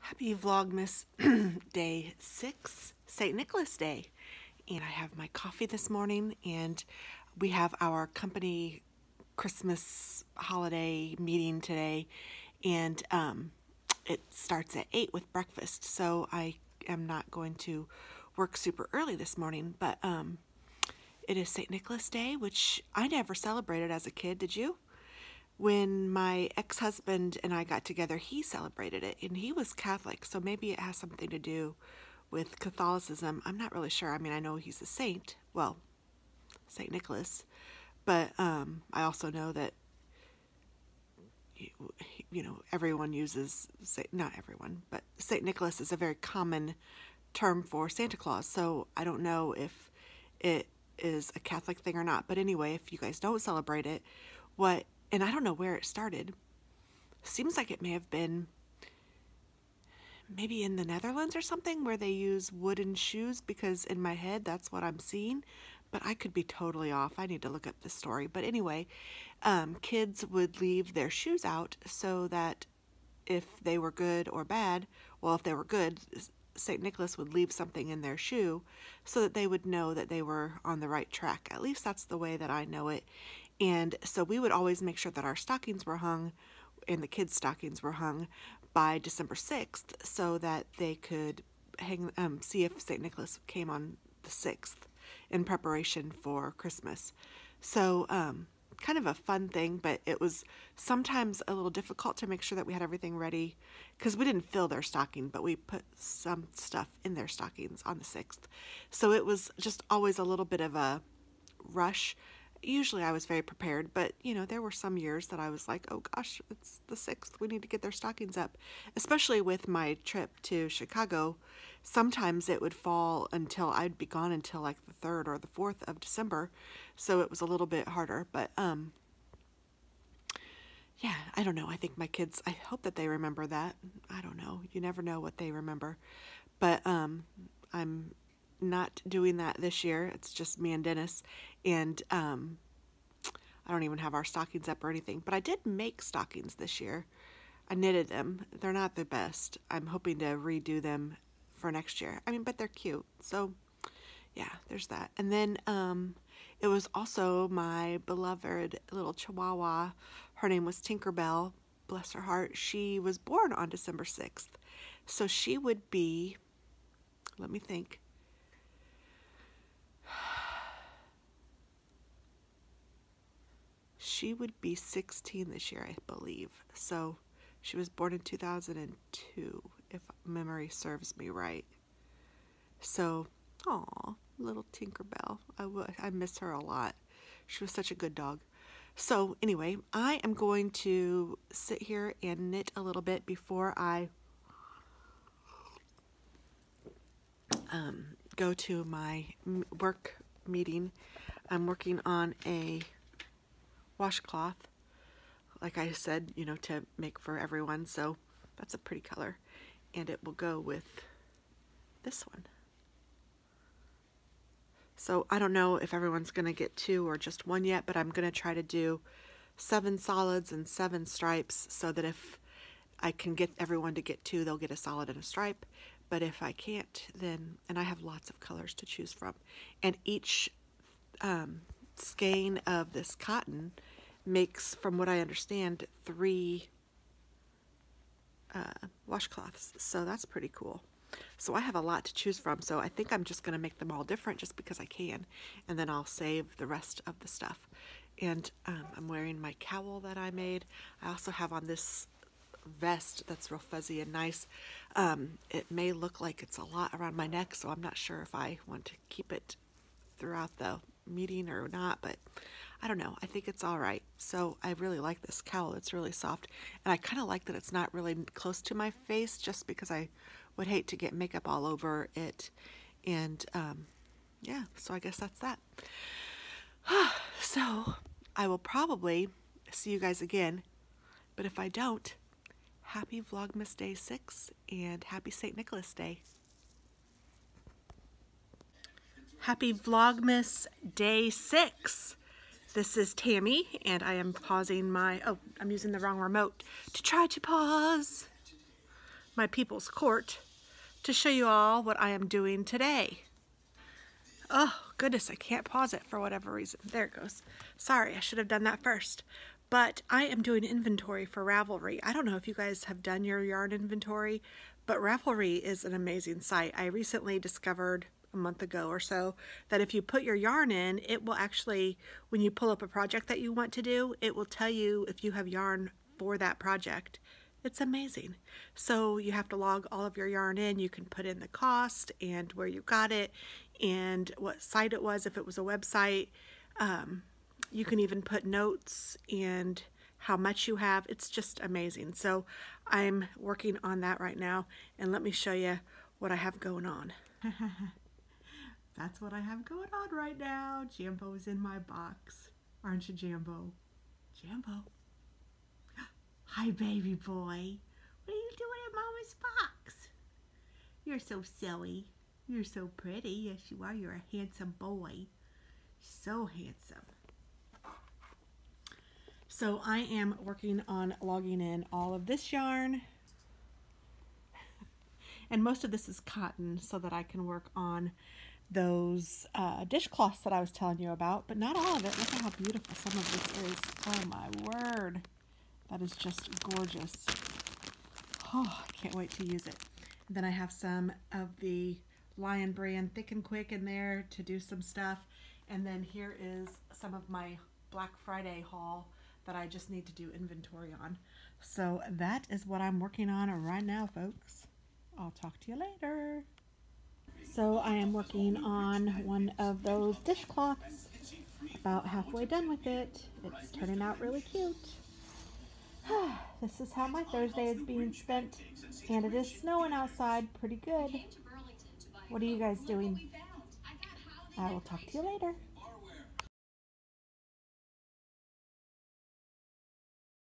Happy Vlogmas Day 6, St. Nicholas Day. And I have my coffee this morning, and we have our company Christmas holiday meeting today, and it starts at 8 with breakfast, so I am not going to work super early this morning, but it is St. Nicholas Day, which I never celebrated as a kid. Did you? When my ex-husband and I got together, he celebrated it, and he was Catholic, so maybe it has something to do with Catholicism. I'm not really sure. I mean, I know he's a saint, well, St. Nicholas, but I also know that, you know, everyone uses, not everyone, but St. Nicholas is a very common term for Santa Claus, so I don't know if it is a Catholic thing or not. But anyway, if you guys don't celebrate it, and I don't know where it started. Seems like it may have been maybe in the Netherlands or something, where they use wooden shoes, because in my head that's what I'm seeing, but I could be totally off. I need to look up the story. But anyway, kids would leave their shoes out so that if they were good or bad, well, if they were good, St. Nicholas would leave something in their shoe so that they would know that they were on the right track. At least that's the way that I know it. And so we would always make sure that our stockings were hung, and the kids' stockings were hung by December 6th, so that they could see if St. Nicholas came on the 6th in preparation for Christmas. So kind of a fun thing, but it was sometimes a little difficult to make sure that we had everything ready, because we didn't fill their stocking, but we put some stuff in their stockings on the 6th. So it was just always a little bit of a rush. Usually I was very prepared, but you know, there were some years that I was like, oh gosh, it's the 6th, we need to get their stockings up. Especially with my trip to Chicago, sometimes it would fall until I'd be gone until like the 3rd or the 4th of December, so it was a little bit harder. But yeah, I don't know. I think my kids, I hope that they remember that. I don't know. You never know what they remember. But I'm not doing that this year. It's just me and Dennis, and I don't even have our stockings up or anything, but I did make stockings this year. I knitted them. They're not the best. I'm hoping to redo them for next year. I mean, but they're cute. So yeah, there's that. And then it was also my beloved little Chihuahua. Her name was Tinkerbell. Bless her heart. She was born on December 6th. So she would be, let me think, she would be 16 this year, I believe. So she was born in 2002, if memory serves me right. So, aw, little Tinkerbell. I miss her a lot. She was such a good dog. So anyway, I am going to sit here and knit a little bit before I go to my work meeting. I'm working on a washcloth, like I said, you know, to make for everyone. So that's a pretty color, and it will go with this one. So I don't know if everyone's going to get 2 or just 1 yet, but I'm going to try to do 7 solids and 7 stripes, so that if I can get everyone to get 2, they'll get a solid and a stripe. But if I can't, then, and I have lots of colors to choose from, and each skein of this cotton makes, from what I understand, 3 washcloths. So that's pretty cool. So I have a lot to choose from, so I think I'm just going to make them all different just because I can, and then I'll save the rest of the stuff. And I'm wearing my cowl that I made. I also have on this vest that's real fuzzy and nice. It may look like it's a lot around my neck, so I'm not sure if I want to keep it throughout the meeting or not, but I don't know. I think it's all right. So I really like this cowl. It's really soft, and I kind of like that it's not really close to my face, just because I would hate to get makeup all over it. And yeah, so I guess that's that. So I will probably see you guys again, but if I don't, happy Vlogmas Day 6 and happy St. Nicholas Day. Happy Vlogmas Day 6. This is Tammy, and I am pausing my, oh, I'm using the wrong remote to try to pause my people's court to show you all what I am doing today. Oh, goodness, I can't pause it for whatever reason. There it goes. Sorry, I should have done that first. But I am doing inventory for Ravelry. I don't know if you guys have done your yarn inventory, but Ravelry is an amazing site. I recently discovered a month ago or so that if you put your yarn in, it will actually, when you pull up a project that you want to do, it will tell you if you have yarn for that project. It's amazing. So you have to log all of your yarn in. You can put in the cost and where you got it and what site it was, if it was a website. You can even put notes and how much you have. It's just amazing. So I'm working on that right now, and let me show you what I have going on. That's what I have going on right now. Jambo's in my box. Aren't you, Jambo? Jambo. Hi, baby boy. What are you doing in Mama's box? You're so silly. You're so pretty. Yes, you are. You're a handsome boy. So handsome. So I am working on logging in all of this yarn. And most of this is cotton so that I can work on those dishcloths that I was telling you about, but not all of it. Look at how beautiful some of this is. Oh my word. That is just gorgeous. Oh, I can't wait to use it. And then I have some of the Lion brand Thick and Quick in there to do some stuff. And then here is some of my Black Friday haul that I just need to do inventory on. So that is what I'm working on right now, folks. I'll talk to you later. So I am working on one of those dishcloths. About halfway done with it. It's turning out really cute. This is how my Thursday is being spent. And it is snowing outside pretty good. What are you guys doing? I will talk to you later.